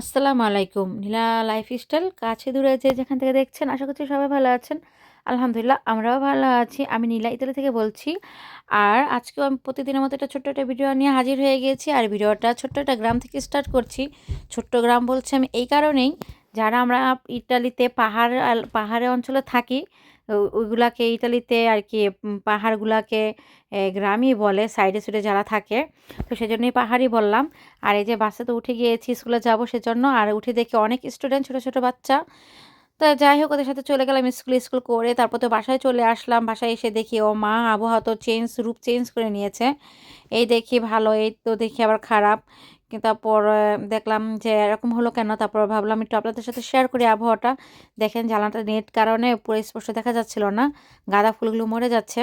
আসসালামু আলাইকুম। নীলা লাইফস্টাইল কাছে দূরে যে যেখান থেকে দেখছেন আশা করছি সবাই ভালো আছেন। আলহামদুলিল্লাহ আমরাও ভালো আছি। আমি নীলা ইতালি থেকে বলছি। আর আজকেও আমি প্রতিদিনের মতো একটা ছোট্ট একটা ভিডিও নিয়ে হাজির হয়ে গিয়েছি। আর ভিডিওটা ছোট্ট একটা গ্রাম থেকে স্টার্ট করছি। ছোট্ট গ্রাম বলছি আমি এই কারণেই, যারা আমরা ইতালিতে পাহাড়ে অঞ্চলে থাকি, ওইগুলাকে ইতালিতে আর কি পাহাড়গুলাকে গ্রামই বলে, সাইডে সাইডে যারা থাকে। তো সেজন্যই পাহাড়ই বললাম। আর এই যে বাসে তো উঠে গিয়েছি, স্কুলে যাব সেজন্য। আর উঠে দেখি অনেক স্টুডেন্ট, ছোট ছোট বাচ্চা। তো যাই হোক, ওদের সাথে চলে গেলাম স্কুল করে। তারপর তো বাসায় চলে আসলাম। বাসায় এসে দেখি ও মা, আবহাওয়া তো রূপ চেঞ্জ করে নিয়েছে। এই দেখি ভালো, এই তো দেখি আবার খারাপ। কিন্তু তারপর দেখলাম যে এরকম হলো কেন। তারপর ভাবলাম একটু আপনাদের সাথে শেয়ার করি আবহাওয়াটা। দেখেন জানালাটা নেট কারণে পুরো স্পষ্ট দেখা যাচ্ছিল না, গাঁদা ফুলগুলো মরে যাচ্ছে।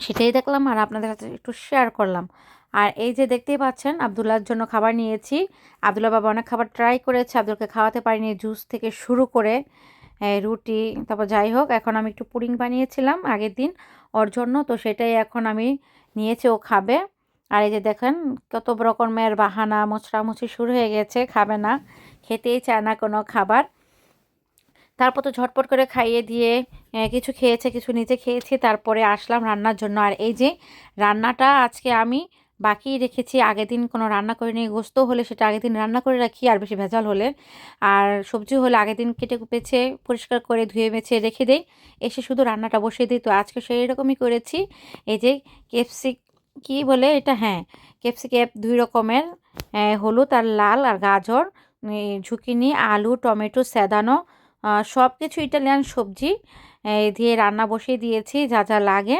সেটাই দেখলাম আর আপনাদের কাছে একটু শেয়ার করলাম। আর এই যে দেখতেই পাচ্ছেন, আব্দুল্লাহর জন্য খাবার নিয়েছি। আব্দুল্লাহ বাবা অনেক খাবার ট্রাই করেছে, আব্দুলকে খাওয়াতে পারিনি, জুস থেকে শুরু করে রুটি। তারপর যাই হোক, এখন আমি একটু পুডিং বানিয়েছিলাম আগের দিন ওর জন্য, তো সেটাই এখন আমি নিয়েছি, ও খাবে। আর এই যে দেখেন কত রকমের বাহানা, মোছড়ামুছি শুরু হয়ে গেছে, খাবে না, খেতেই চায় না কোনো খাবার। তারপর তো ঝটপট করে খাইয়ে দিয়ে কিছু খেয়েছে, কিছু নিজে খেয়েছি। তারপরে আসলাম রান্নার জন্য। আর এই যে রান্নাটা আজকে আমি বাকি রেখেছি, আগের দিন কোনো রান্না করিনি। গোস্ত হলে সেটা আগের দিন রান্না করে রাখি, আর বেশি ভেজাল হলে। আর সবজি হলে আগের দিন কেটে কুপেছে পরিষ্কার করে ধুয়ে মেছে রেখে দেই, এসে শুধু রান্নাটা বসিয়ে দিই। তো আজকে সেই রকমই করেছি। এই যে কেপসি কি বলে এটা, হ্যাঁ, ক্যাপসিকাম 2 রকমের, হলুদ আর লাল, আর গাজর, ঝুঁকিনি, আলু, টমেটো সেদানো, সব কিছু ইটালিয়ান সবজি দিয়ে রান্না বসিয়ে দিয়েছি, যা যা লাগে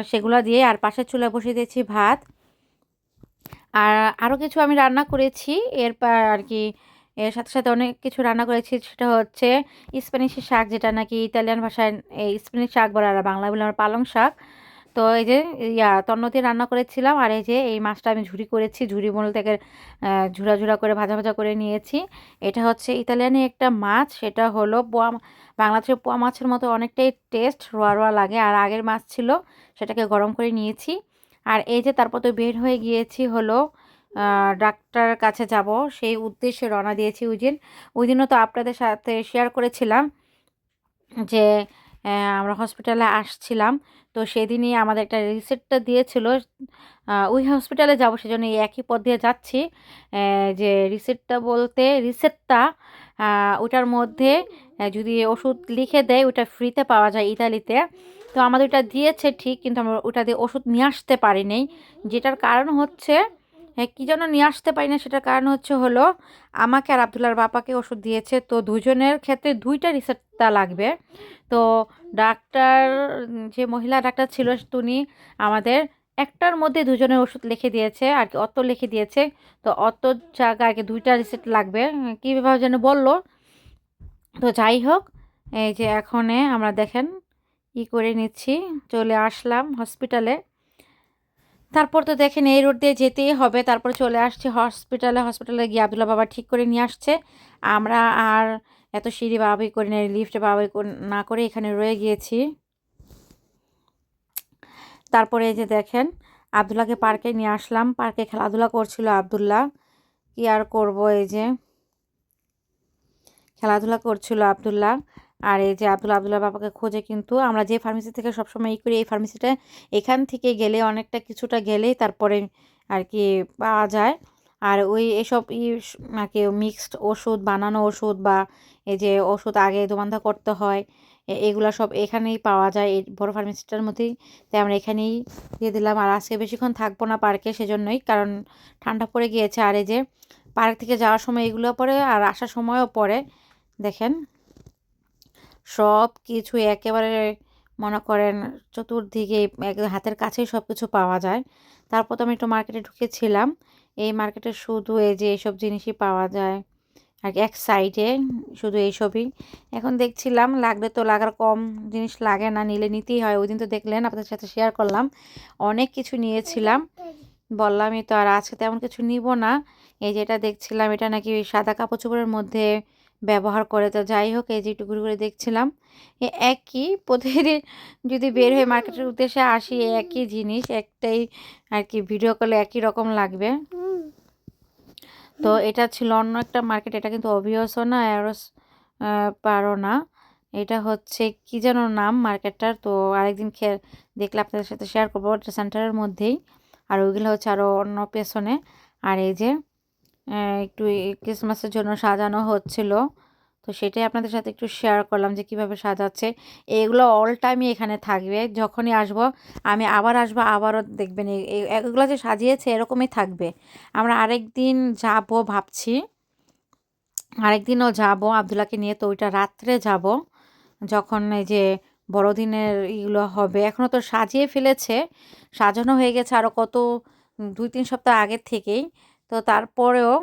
সেগুলো দিয়ে। আর পাশের চুলায় বসিয়ে দিয়েছি ভাত। আর আরও কিছু আমি রান্না করেছি এরপর আর কি। এর সাথে সাথে অনেক কিছু রান্না করেছি, সেটা হচ্ছে স্প্যানিশের শাক, যেটা নাকি ইতালিয়ান ভাষায় এই স্প্যানিশ শাক বলে, আর বাংলা বলে আমার পালং শাক। তো এই যে তন্ন দিয়ে রান্না করেছিলাম। আর এই যে এই মাছটা আমি ঝুরি করেছি, ঝুরি বলতে ঝুরা ঝুরা করে ভাজা ভাজা করে নিয়েছি। এটা হচ্ছে ইতালিয়ানি একটা মাছ, সেটা হলো পোয়া। বাংলাদেশের পোয়া মাছের মতো অনেকটাই টেস্ট, রোয়া রোয়া লাগে। আর আগের মাছ ছিল, সেটাকে গরম করে নিয়েছি। আর এই যে তারপর তো বের হয়ে গিয়েছি হলো ডাক্তার কাছে যাব, সেই উদ্দেশ্যে রওনা দিয়েছি। ওই দিনও তো আপনাদের সাথে শেয়ার করেছিলাম যে আমরা হসপিটালে আসছিলাম। তো সেদিনই আমাদের একটা রিসিপ্টটা দিয়েছিল, ওই হসপিটালে যাব সেজন্য এই একই পথ দিয়ে যাচ্ছি। যে রিসেপ্টটা ওটার মধ্যে যদি ওষুধ লিখে দেয়, ওটা ফ্রিতে পাওয়া যায় ইতালিতে। তো আমাদের ওটা দিয়েছে ঠিক, কিন্তু আমরা ওটা দিয়ে ওষুধ নিয়ে আসতে পারিনি। যেটার কারণ হচ্ছে, কী জন্য নিয়ে আসতে পারি না, সেটার কারণ হলো আমাকে আর আব্দুল্লাহর বাবাকে ওষুধ দিয়েছে, তো দুজনের ক্ষেত্রে 2টা রিসেপ্টটা লাগবে। তো ডাক্তার, যে মহিলা ডাক্তার ছিল, উনি আমাদের একটার মধ্যে দুজনের ওষুধ লিখে দিয়েছে আর কি, অত লিখে দিয়েছে। তো অত জায়গায় আর কি 2টা রিসেপ্ট লাগবে, কীভাবে যেন বললো। তো যাই হোক, এই যে এখনে আমরা দেখেন করে নিচ্ছি, চলে আসলাম হসপিটালে। তারপর তো দেখেন এই রোড দিয়ে যেতেই হবে। তারপর চলে আসছি হসপিটালে গিয়ে আব্দুল্লাহ বাবা ঠিক করে নিয়ে আসছে। আমরা আর এত সিঁড়ি বাবাই করি না, লিফটে বাবাই না করে এখানে রয়ে গিয়েছি। তারপরে এই যে দেখেন আব্দুল্লাহকে পার্কে নিয়ে আসলাম, পার্কে খেলাধুলা করছিল আব্দুল্লাহ। কি আর করব, এই যে খেলাধুলা করছিল আব্দুল্লাহ। আর এই যে আব্দুল্লাহ বাবাকে খোঁজে, কিন্তু আমরা যে ফার্মেসি থেকে সবসময় করি, এই ফার্মেসিটা এখান থেকে গেলে অনেকটা কিছুটা গেলেই তারপরে আর কি পাওয়া যায়। আর ওই এসব আর কি মিক্সড ওষুধ, বানানো ওষুধ, বা এই যে ওষুধ আগে দোমান্ধা করতে হয়, এগুলা সব এখানেই পাওয়া যায়, এই বড় ফার্মেসিটার মধ্যেই। তাই আমরা এখানেই দিয়ে দিলাম। আর আজকে বেশিক্ষণ থাকবো না পার্কে, সেজন্যই, কারণ ঠান্ডা পড়ে গিয়েছে। আর এই যে পার্ক থেকে যাওয়ার সময় এগুলো পড়ে, আর আসার সময়ও পড়ে। দেখেন সব কিছু একেবারে মনে করেন চতুর্দিকে হাতের কাছেই সব কিছু পাওয়া যায়। তারপর তো আমি একটু মার্কেটে ঢুকেছিলাম। এই মার্কেটে শুধু এই যে এইসব জিনিসই পাওয়া যায় আর কি, এক সাইডে শুধু এইসবই। এখন দেখছিলাম লাগলে তো লাগার, কম জিনিস লাগে না, নিলে নিতেই হয়। ওই দিন তো দেখলেন, আপনাদের সাথে শেয়ার করলাম, অনেক কিছু নিয়েছিলাম। বললামই তো, আর আজকে তেমন কিছু নিব না। এই যেটা দেখছিলাম, এটা নাকি সাদা কাপড় চোপড়ের মধ্যে ব্যবহার করে। তো যাই হোক, এই যে একটু ঘুরে ঘুরে দেখছিলাম, একই প্রতিদিন যদি বের হয়ে মার্কেটের উদ্দেশ্যে আসি, একই জিনিস একটাই আর কি, ভিডিও করলে একই রকম লাগবে। তো এটা ছিল অন্য একটা মার্কেট, এটা কিন্তু অভিয়সও না, অ্যারোস পারো না, এটা হচ্ছে কি যেন নাম মার্কেটটার। তো আরেকদিন দেখলে আপনাদের সাথে শেয়ার করবো, এটা সেন্টারের মধ্যেই। আর ওইগুলো হচ্ছে আরও অন্য পেছনে। আর এই যে একটু ক্রিসমাসের জন্য সাজানো হচ্ছিল, তো সেটাই আপনাদের সাথে একটু শেয়ার করলাম যে কিভাবে সাজাচ্ছে। এগুলো অল টাইমই এখানে থাকবে, যখনই আসবো আমি আবার আসবো, আবারও দেখবেন এগুলো যে সাজিয়েছে এরকমই থাকবে। আমরা আরেকদিন যাব ভাবছি, আরেকদিনও যাব আব্দুল্লাহকে নিয়ে, তো ওইটা রাত্রে যাব যখন এই যে বড়দিনের এগুলো হবে। এখনও তো সাজিয়ে ফেলেছে, সাজানো হয়ে গেছে আরও কত 2-3 সপ্তাহ আগের থেকেই। তো তারপরেও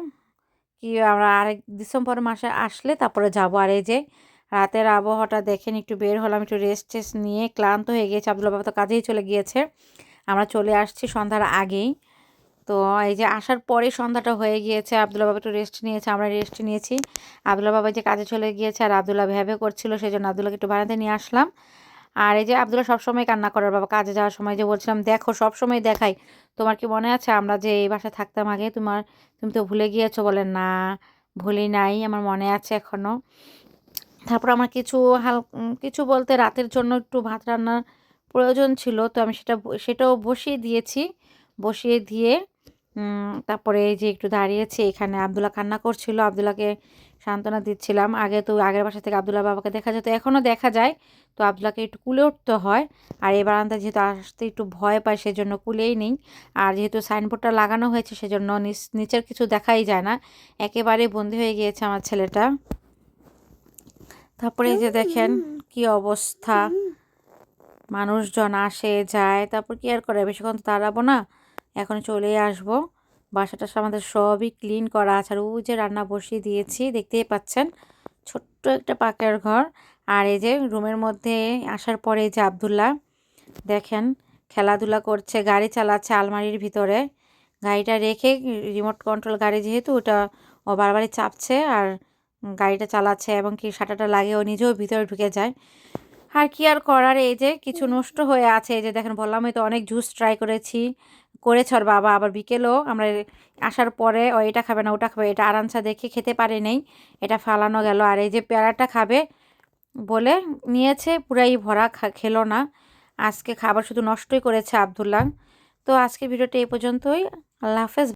কি আমরা আরেক ডিসেম্বর মাসে আসলে তারপরে যাব। আর এই যে রাতের আবহাওয়াটা দেখেন, একটু বের হলাম, একটু রেস্ট টেস্ট নিয়ে ক্লান্ত হয়ে গিয়েছে। আব্দুল্লাহ বাবা তো কাজেই চলে গিয়েছে, আমরা চলে আসছি সন্ধ্যার আগেই। তো এই যে আসার পরে সন্ধ্যাটা হয়ে গিয়েছে, আব্দুল্লাহ বাবা একটু রেস্ট নিয়েছে, আমরা রেস্ট নিয়েছি। আব্দুল্লাহ বাবা যে কাজে চলে গিয়েছে আর আব্দুল্লাহ ভ্যাবে করছিল, সেই জন্য আব্দুল্লাহকে একটু বারান্দায় নিয়ে আসলাম। আর এই যে আব্দুল্লাহ সবসময় কান্না করার বাবা, কাজে যাওয়ার সময় যে বলছিলাম দেখো সবসময় দেখাই, তোমার কি মনে আছে আমরা যে এই বাসায় থাকতাম আগে, তুমি তো ভুলে গিয়েছো? বলে না, ভুলি নাই, আমার মনে আছে এখনও। তারপর আমার কিছু বলতে রাতের জন্য একটু ভাত রান্নার প্রয়োজন ছিল, তো আমি সেটাও বসিয়ে দিয়েছি। বসিয়ে দিয়ে তারপরে এই যে একটু দাঁড়িয়েছি এখানে। আব্দুল্লাহ কান্না করছিল, আব্দুল্লাহকে সান্ত্বনা দিচ্ছিলাম। আগে তো আগের বাসা থেকে আব্দুল্লাহ বাবাকে দেখা যেত, এখনও দেখা যায়, তো আব্দুল্লাহকে একটু কুলে উঠতে হয়। আর এই বারান্দায় যেহেতু আসতে একটু ভয় পায়, সেজন্য কুলেই নেই। আর যেহেতু সাইনবোর্ডটা লাগানো হয়েছে, সেজন্য নিচের কিছু দেখাই যায় না, একেবারে বন্দি হয়ে গিয়েছে আমার ছেলেটা। তারপরে এই যে দেখেন কি অবস্থা, মানুষজন আসে যায়, তারপর কি আর করে, বেশিক্ষণ তো দাঁড়াবো না, এখন চলেই আসবো। বাসাটা আমাদের সবই ক্লিন করা আছে। আর ওই যে রান্না বসিয়ে দিয়েছি, দেখতেই পাচ্ছেন, ছোট্ট একটা পাকের ঘর। আর এই যে রুমের মধ্যে আসার পরে যে আব্দুল্লাহ দেখেন খেলাধুলা করছে, গাড়ি চালাচ্ছে আলমারির ভিতরে। গাড়িটা রেখে, রিমোট কন্ট্রোল গাড়ি যেহেতু, ওটা ও বারবারই চাপছে আর গাড়িটা চালাচ্ছে, এবং কি শাটারটা লাগিয়ে ও নিজেও ভিতরে ঢুকে যায়। আর কি আর করার, এই যে কিছু নষ্ট হয়ে আছে। এই যে দেখেন, বললামই তো অনেক জুস ট্রাই করেছে ওর বাবা। আবার বিকেলেও আমরা আসার পরে ও এটা খাবে না ওটা খাবে, এটা আরামসা দেখে খেতে পারে নাই, এটা ফালানো গেল। আর এই যে পেয়ারাটা খাবে বলে নিয়েছে, পুরাই ভরা, খেলো না। আজকে খাবার শুধু নষ্টই করেছে আব্দুল্লাহ। তো আজকে ভিডিওটা এই পর্যন্তই। আল্লাহ হাফেজ।